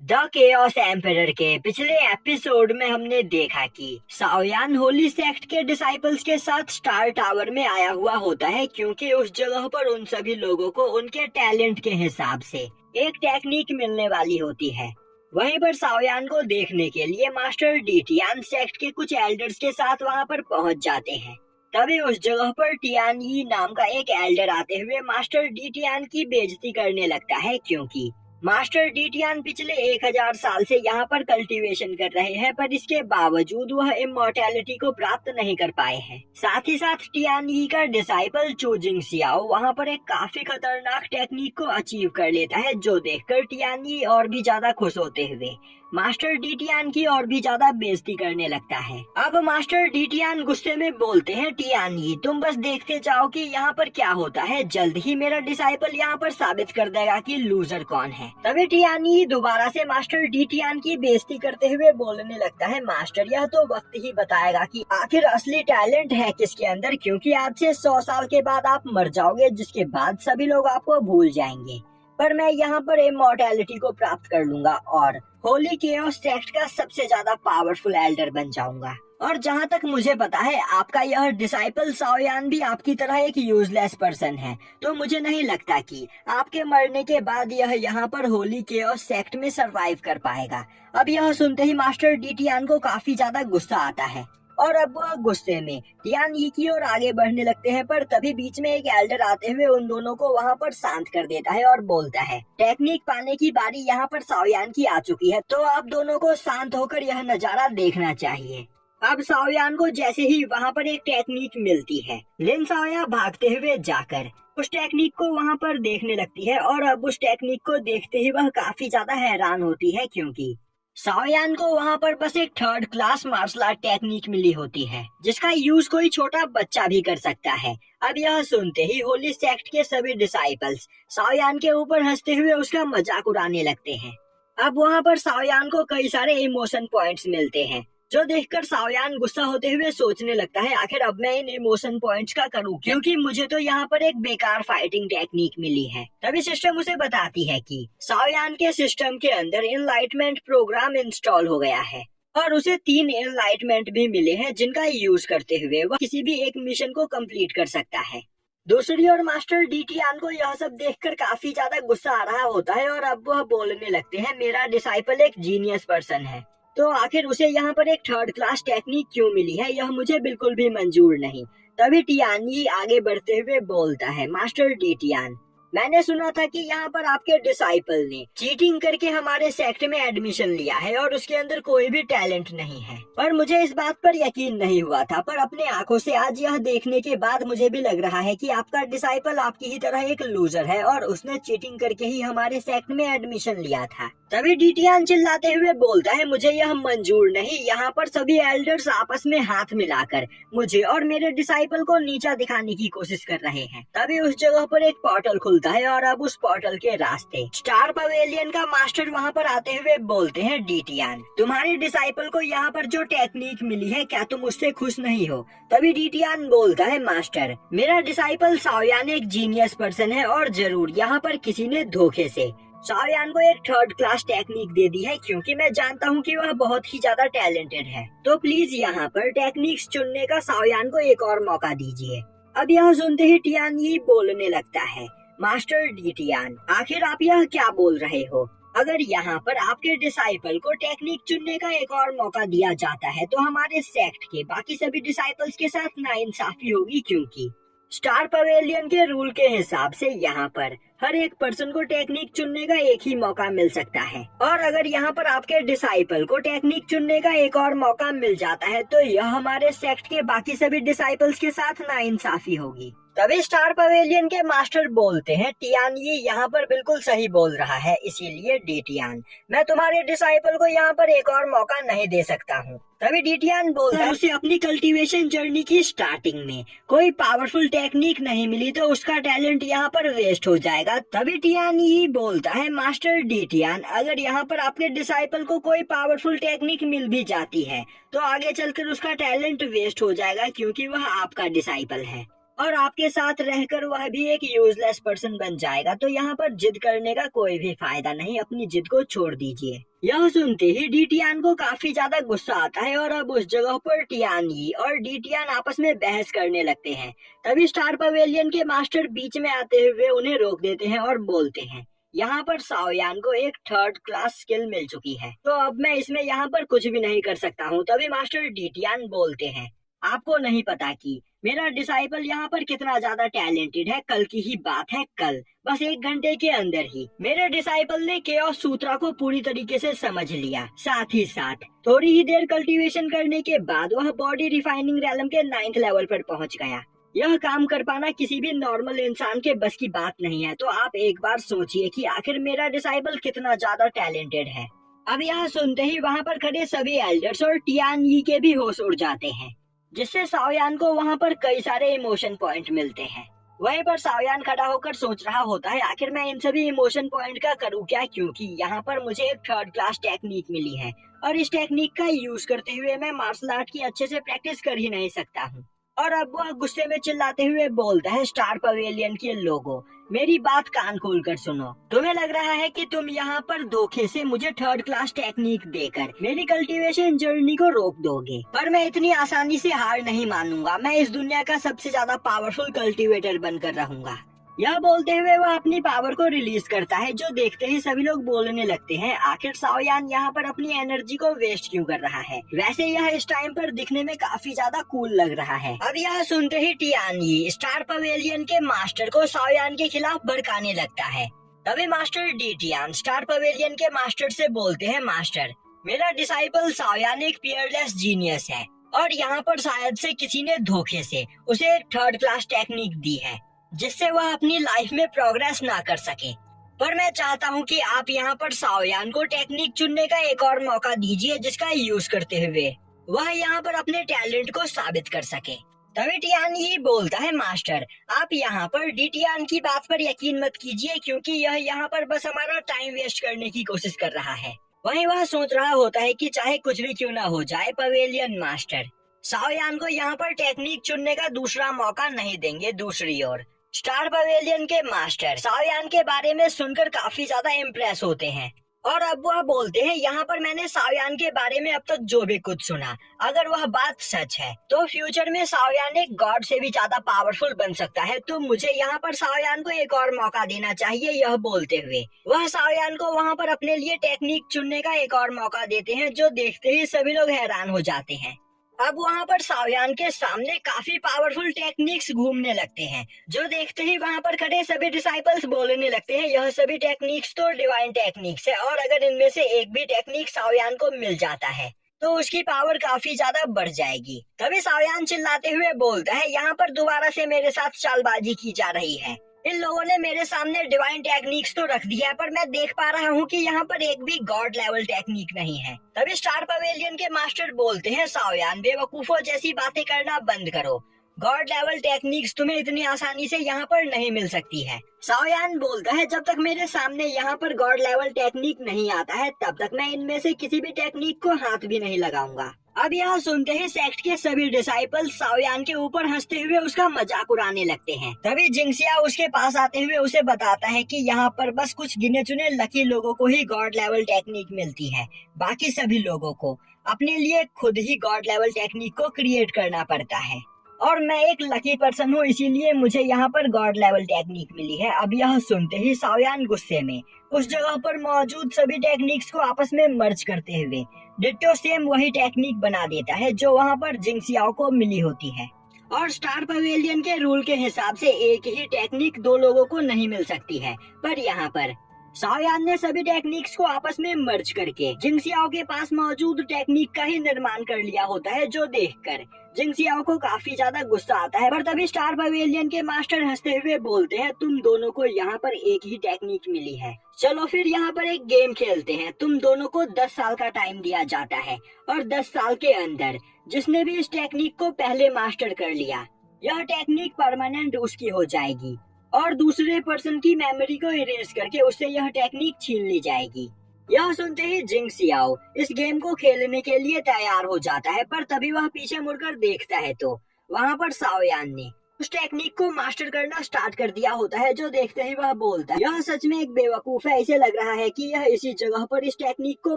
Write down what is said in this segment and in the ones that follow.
The chaos emperor के पिछले episode में हमने देखा कि साओयान होली सेक्ट के डिसाइपल्स के साथ स्टार टावर में आया हुआ होता है, क्योंकि उस जगह पर उन सभी लोगों को उनके टैलेंट के हिसाब से एक टेक्निक मिलने वाली होती है। वहीं पर साओयान को देखने के लिए मास्टर डीटियान सेक्ट के कुछ एल्डर्स के साथ वहां पर पहुंच जाते हैं। तभी उस जगह पर टियान यी नाम का एक एल्डर आते हुए मास्टर डीटियान की बेइज्जती करने लगता है, क्योंकि मास्टर डीटियान पिछले 1000 साल से यहाँ पर कल्टीवेशन कर रहे हैं, पर इसके बावजूद वह इमॉर्टैलिटी को प्राप्त नहीं कर पाए हैं। साथ ही साथ टियान यी का डिसाइपल चोजिंग सियाओ वहाँ पर एक काफी खतरनाक टेक्निक को अचीव कर लेता है, जो देखकर टियान यी और भी ज्यादा खुश होते हुए मास्टर डीटियान की और भी ज्यादा बेइज्जती करने लगता है। अब मास्टर डीटियान गुस्से में बोलते हैं, टियान यी तुम बस देखते जाओ कि यहाँ पर क्या होता है, जल्द ही मेरा डिसाइपल यहाँ पर साबित कर देगा कि लूजर कौन है। तभी टियान यी दोबारा से मास्टर डीटियान की बेइज्जती करते हुए बोलने लगता है, मास्टर यह तो वक्त ही बताएगा कि आखिर असली टैलेंट है किसके अंदर, क्योंकि आज से 100 साल के बाद आप मर जाओगे, जिसके बाद सभी लोग आपको भूल जाएंगे। पर मैं यहाँ पर इमॉर्टैलिटी को प्राप्त कर लूंगा और होली केओस सेक्ट का सबसे ज्यादा पावरफुल एल्डर बन जाऊंगा। और जहाँ तक मुझे पता है आपका यह डिसाइपल साओयान भी आपकी तरह एक यूजलेस पर्सन है, तो मुझे नहीं लगता कि आपके मरने के बाद यह यहाँ पर होली केओस सेक्ट में सरवाइव कर पाएगा। अब यह सुनते ही मास्टर डीटियान को काफी ज्यादा गुस्सा आता है और अब वह गुस्से में टियान यी की ओर आगे बढ़ने लगते हैं, पर तभी बीच में एक एल्डर आते हुए उन दोनों को वहां पर शांत कर देता है और बोलता है, टेक्निक पाने की बारी यहाँ पर साओयान की आ चुकी है, तो आप दोनों को शांत होकर यह नजारा देखना चाहिए। अब साओयान को जैसे ही वहाँ पर एक टेक्निक मिलती है, लिन साओया भागते हुए जाकर उस टेक्निक को वहाँ पर देखने लगती है और अब उस टेक्निक को देखते ही वह काफी ज्यादा हैरान होती है, क्योंकि साओयान को वहाँ पर बस एक 3rd class martial art technique मिली होती है, जिसका यूज कोई छोटा बच्चा भी कर सकता है। अब यह सुनते ही होली सेक्ट के सभी डिसाइपल्स साओयान के ऊपर हंसते हुए उसका मजाक उड़ाने लगते हैं। अब वहाँ पर साओयान को कई सारे इमोशन पॉइंट्स मिलते हैं, जो देखकर साओयान गुस्सा होते हुए सोचने लगता है, आखिर अब मैं इन इमोशन पॉइंट्स का करूं, क्योंकि मुझे तो यहाँ पर एक बेकार फाइटिंग टेक्निक मिली है। तभी सिस्टम उसे बताती है कि साओयान के सिस्टम के अंदर इनलाइटमेंट प्रोग्राम इंस्टॉल हो गया है और उसे 3 इनलाइटमेंट भी मिले हैं, जिनका यूज करते हुए वह किसी भी एक मिशन को कंप्लीट कर सकता है। दूसरी ओर मास्टर डीटियान को यह सब देखकर काफी ज्यादा गुस्सा आ रहा होता है और अब वह बोलने लगते हैं, मेरा डिसाइपल एक जीनियस पर्सन है, तो आखिर उसे यहाँ पर एक 3rd क्लास टेक्निक क्यों मिली है, यह मुझे बिल्कुल भी मंजूर नहीं। तभी टियान यी आगे बढ़ते हुए बोलता है, मास्टर डीटियान मैंने सुना था कि यहाँ पर आपके डिसाइपल ने चीटिंग करके हमारे सेक्ट में एडमिशन लिया है और उसके अंदर कोई भी टैलेंट नहीं है, पर मुझे इस बात पर यकीन नहीं हुआ था, पर अपने आंखों से आज यह देखने के बाद मुझे भी लग रहा है कि आपका डिसाइपल आपकी ही तरह एक लूजर है और उसने चीटिंग करके ही हमारे सेक्ट में एडमिशन लिया था। तभी डीटियान चिल्लाते हुए बोलता है, मुझे यह मंजूर नहीं। यहाँ पर सभी एल्डर्स आपस में हाथ मिलाकर मुझे और मेरे डिसाइपल को नीचा दिखाने की कोशिश कर रहे हैं। तभी उस जगह पर एक पोर्टल खुलता है और अब उस पोर्टल के रास्ते स्टार पवेलियन का मास्टर वहाँ पर आते हुए बोलते हैं, डीटियान तुम्हारे डिसाइपल को यहाँ पर जो टेक्निक मिली है, क्या तुम उससे खुश नहीं हो? तभी डीटियान बोलता है, मास्टर मेरा डिसाइपल साओयान एक जीनियस पर्सन है और जरूर यहाँ पर किसी ने धोखे से साओयान को एक 3rd क्लास टेक्निक दे दी है, क्योंकि मैं जानता हूँ कि वह बहुत ही ज्यादा टैलेंटेड है, तो प्लीज यहाँ पर टेक्निक्स चुनने का साओयान को एक और मौका दीजिए। अब यह सुनते ही टियान यी बोलने लगता है, मास्टर डीटियान आखिर आप यह क्या बोल रहे हो? अगर यहाँ पर आपके डिसाइपल को टेक्निक चुनने का एक और मौका दिया जाता है, तो हमारे सेक्ट के बाकी सभी डिसाइपल्स के साथ नाइंसाफी होगी, क्योंकि स्टार पवेलियन के रूल के हिसाब से यहाँ पर हर एक पर्सन को टेक्निक चुनने का एक ही मौका मिल सकता है, और अगर यहाँ पर आपके डिसाइपल को टेक्निक चुनने का एक और मौका मिल जाता है, तो यह हमारे सेक्ट के बाकी सभी डिसाइपल्स के साथ नाइंसाफी होगी। तभी स्टार पवेलियन के मास्टर बोलते हैं, टियान यी यहाँ पर बिल्कुल सही बोल रहा है, इसीलिए डीटियान मैं तुम्हारे डिसाइपल को यहाँ पर एक और मौका नहीं दे सकता हूँ। तभी डीटियान बोलता है, उसे अपनी कल्टीवेशन जर्नी की स्टार्टिंग में कोई पावरफुल टेक्निक नहीं मिली, तो उसका टैलेंट यहाँ पर वेस्ट हो जाएगा। तभी टियान यी बोलता है, मास्टर डीटियान अगर यहाँ पर आपके डिसाइपल को कोई पावरफुल टेक्निक मिल भी जाती है, तो आगे चलकर उसका टैलेंट वेस्ट हो जाएगा, क्योंकि वह आपका डिसाइपल है और आपके साथ रहकर वह भी एक यूजलेस पर्सन बन जाएगा। तो यहाँ पर जिद करने का कोई भी फायदा नहीं, अपनी जिद को छोड़ दीजिए। यह सुनते ही डी टियान को काफी ज्यादा गुस्सा आता है और अब उस जगह पर टियान यी और डी टियान आपस में बहस करने लगते हैं। तभी स्टार पवेलियन के मास्टर बीच में आते हुए उन्हें रोक देते हैं और बोलते हैं, यहाँ पर साओयान को एक 3rd क्लास स्किल मिल चुकी है, तो अब मैं इसमें यहाँ पर कुछ भी नहीं कर सकता हूँ। तभी मास्टर डी टियान बोलते हैं, आपको नहीं पता कि मेरा डिसाइपल यहाँ पर कितना ज्यादा टैलेंटेड है। कल की ही बात है, कल बस 1 घंटे के अंदर ही मेरे डिसाइपल ने केओस सूत्रा को पूरी तरीके से समझ लिया। साथ ही साथ थोड़ी ही देर कल्टीवेशन करने के बाद वह बॉडी रिफाइनिंग रैलम के 9th लेवल पर पहुँच गया। यह काम कर पाना किसी भी नॉर्मल इंसान के बस की बात नहीं है, तो आप एक बार सोचिए कि आखिर मेरा डिसाइपल कितना ज्यादा टैलेंटेड है। अब यह सुनते ही वहाँ पर खड़े सभी एल्डर्स और टियान यी के भी होश उड़ जाते हैं, जिससे साओयान को वहाँ पर कई सारे इमोशन पॉइंट मिलते हैं। वहीं पर साओयान खड़ा होकर सोच रहा होता है, आखिर मैं इन सभी इमोशन पॉइंट का करूँ क्या, क्योंकि यहाँ पर मुझे एक 3rd क्लास टेक्निक मिली है और इस टेक्निक का यूज करते हुए मैं मार्शल आर्ट की अच्छे से प्रैक्टिस कर ही नहीं सकता हूँ। और अब वह गुस्से में चिल्लाते हुए बोलता है, स्टार पवेलियन के लोगों, मेरी बात कान खोल कर सुनो। तुम्हें लग रहा है कि तुम यहाँ पर धोखे से मुझे 3rd क्लास टेक्निक देकर मेरी कल्टीवेशन जर्नी को रोक दोगे, पर मैं इतनी आसानी से हार नहीं मानूंगा। मैं इस दुनिया का सबसे ज्यादा पावरफुल कल्टीवेटर बनकर रहूंगा। यह बोलते हुए वह अपनी पावर को रिलीज करता है, जो देखते ही सभी लोग बोलने लगते हैं, आखिर साओयान यहाँ पर अपनी एनर्जी को वेस्ट क्यों कर रहा है। वैसे यह इस टाइम पर दिखने में काफी ज्यादा कूल लग रहा है। अब यह सुनते ही टियान यी स्टार पवेलियन के मास्टर को साओयान के खिलाफ भड़काने लगता है। तभी master D Tian star pavilion के मास्टर से बोलते हैं, मास्टर, मेरा डिसाइपल साओयान एक पियरलेस जीनियस है और यहाँ पर शायद से किसी ने धोखे से उसे एक 3rd क्लास टेक्निक दी है, जिससे वह अपनी लाइफ में प्रोग्रेस ना कर सके। पर मैं चाहता हूँ कि आप यहाँ पर साओयान को टेक्निक चुनने का एक और मौका दीजिए, जिसका यूज करते हुए वह यहाँ पर अपने टैलेंट को साबित कर सके। तभी टियान यी बोलता है, मास्टर, आप यहाँ पर डी टियान की बात पर यकीन मत कीजिए, क्योंकि यह यहाँ पर बस हमारा टाइम वेस्ट करने की कोशिश कर रहा है। वहीं वह सोच रहा होता है कि चाहे कुछ भी क्यों ना हो जाए, पवेलियन मास्टर साओयान को यहाँ पर टेक्निक चुनने का दूसरा मौका नहीं देंगे। दूसरी ओर स्टार पवेलियन के मास्टर साओयान के बारे में सुनकर काफी ज्यादा इम्प्रेस होते हैं और अब वह बोलते हैं, यहाँ पर मैंने साओयान के बारे में अब तक जो भी कुछ सुना, अगर वह बात सच है तो फ्यूचर में साओयान एक गॉड से भी ज्यादा पावरफुल बन सकता है, तो मुझे यहाँ पर साओयान को एक और मौका देना चाहिए। यह बोलते हुए वह साओयान को वहाँ पर अपने लिए टेक्निक चुनने का एक और मौका देते हैं, जो देखते ही सभी लोग हैरान हो जाते हैं। अब वहाँ पर साओयान के सामने काफी पावरफुल टेक्निक्स घूमने लगते हैं, जो देखते ही वहाँ पर खड़े सभी डिसाइपल्स बोलने लगते हैं, यह सभी टेक्निक्स तो डिवाइन टेक्निक्स है और अगर इनमें से एक भी टेक्निक साओयान को मिल जाता है तो उसकी पावर काफी ज्यादा बढ़ जाएगी। तभी साओयान चिल्लाते हुए बोलता है, यहाँ पर दोबारा से मेरे साथ चालबाजी की जा रही है। इन लोगों ने मेरे सामने डिवाइन टेक्निक्स तो रख दिया है, पर मैं देख पा रहा हूँ कि यहाँ पर एक भी गॉड लेवल टेक्निक नहीं है। तभी स्टार पवेलियन के मास्टर बोलते हैं, साओयान, बेवकूफों जैसी बातें करना बंद करो। गॉड लेवल टेक्निक्स तुम्हें इतनी आसानी से यहाँ पर नहीं मिल सकती है। साओयान बोलता है, जब तक मेरे सामने यहाँ पर गॉड लेवल टेक्निक नहीं आता है, तब तक मैं इनमें से किसी भी टेक्निक को हाथ भी नहीं लगाऊंगा। अब यह सुनते ही सेक्ट के सभी डिसाइपल साओयान के ऊपर हंसते हुए उसका मजाक उड़ाने लगते हैं। तभी जिंगसिया उसके पास आते हुए उसे बताता है कि यहाँ पर बस कुछ गिने चुने लकी लोगों को ही गॉड लेवल टेक्निक मिलती है, बाकी सभी लोगों को अपने लिए खुद ही गॉड लेवल टेक्निक को क्रिएट करना पड़ता है और मैं एक लकी पर्सन हूँ, इसीलिए मुझे यहाँ पर गॉड लेवल टेक्निक मिली है। अब यह सुनते ही साओयान गुस्से में उस जगह पर मौजूद सभी टेक्निक्स को आपस में मर्ज करते हुए डिट्टो सेम वही टेक्निक बना देता है जो वहाँ पर जिंगसियाओ को मिली होती है। और स्टार पवेलियन के रूल के हिसाब से एक ही टेक्निक 2 लोगों को नहीं मिल सकती है, पर यहाँ पर साओयान ने सभी टेक्निक्स को आपस में मर्ज करके जिंगसियाओ के पास मौजूद टेक्निक का ही निर्माण कर लिया होता है, जो देखकर जिंगसियाओ को काफी ज्यादा गुस्सा आता है। पर तभी स्टार पवेलियन के मास्टर हंसते हुए बोलते हैं, तुम दोनों को यहाँ पर एक ही टेक्निक मिली है, चलो फिर यहाँ पर एक गेम खेलते हैं। तुम दोनों को 10 साल का टाइम दिया जाता है और 10 साल के अंदर जिसने भी इस टेक्निक को पहले मास्टर कर लिया, यह टेक्निक परमानेंट उसकी हो जाएगी और दूसरे पर्सन की मेमोरी को इरेज करके उससे यह टेक्निक छीन ली जाएगी। यह सुनते ही जिंगसियाओ इस गेम को खेलने के लिए तैयार हो जाता है, पर तभी वह पीछे मुड़कर देखता है तो वहाँ पर साओयान ने उस टेक्निक को मास्टर करना स्टार्ट कर दिया होता है, जो देखते ही वह बोलता है यह सच में एक बेवकूफ है, इसे लग रहा है कि यह इसी जगह पर इस टेक्निक को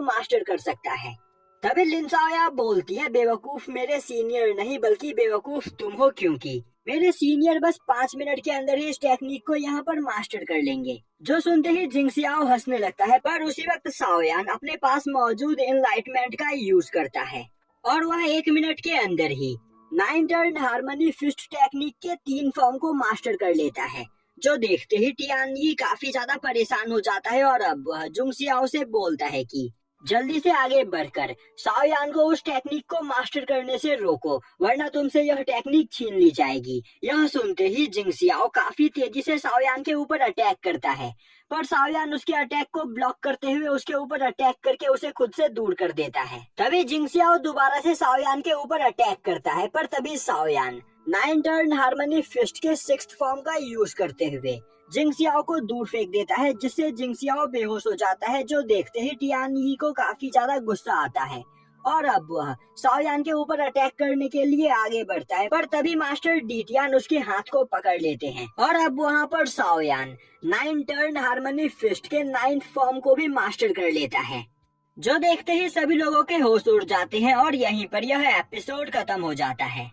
मास्टर कर सकता है। तभी लिन शाओया बोलती है बेवकूफ मेरे सीनियर नहीं बल्कि बेवकूफ तुम हो, क्योंकि मेरे सीनियर बस 5 मिनट के अंदर ही इस टेक्निक को यहाँ पर मास्टर कर लेंगे। जो सुनते ही जिंग सियाओ हंसने लगता है, पर उसी वक्त शाओयान अपने पास मौजूद एनलाइटमेंट का यूज करता है और वह 1 मिनट के अंदर ही 9 टर्न हार्मनी फिस्ट टेक्निक के 3 फॉर्म को मास्टर कर लेता है। जो देखते ही टियान यी काफी ज्यादा परेशान हो जाता है और अब वह जुंग सियाओ से बोलता है कि जल्दी से आगे बढ़कर शाओयान को उस टेक्निक को मास्टर करने से रोको, वरना तुमसे यह टेक्निक छीन ली जाएगी। यह सुनते ही जिंग सियाओ काफी तेजी से शाओयान के ऊपर अटैक करता है, पर शाओयान उसके अटैक को ब्लॉक करते हुए उसके ऊपर अटैक करके उसे खुद से दूर कर देता है। तभी जिंग सियाओ दोबारा से शाओयान के ऊपर अटैक करता है, पर तभी शाओयान 9 टर्न हार्मनी फिस्ट के 6th फॉर्म का यूज करते हुए जिंग सियाओ को दूर फेंक देता है, जिससे जिंग सियाओ बेहोश हो जाता है। जो देखते ही टियान यी को काफी ज्यादा गुस्सा आता है और अब वह शाओयान के ऊपर अटैक करने के लिए आगे बढ़ता है, पर तभी मास्टर डीटियान उसके हाथ को पकड़ लेते हैं और अब वहाँ पर शाओयान 9 टर्न हार्मनी फिस्ट के 9th फॉर्म को भी मास्टर कर लेता है। जो देखते ही सभी लोगों के होश उड़ जाते हैं और यहीं पर यह एपिसोड खत्म हो जाता है।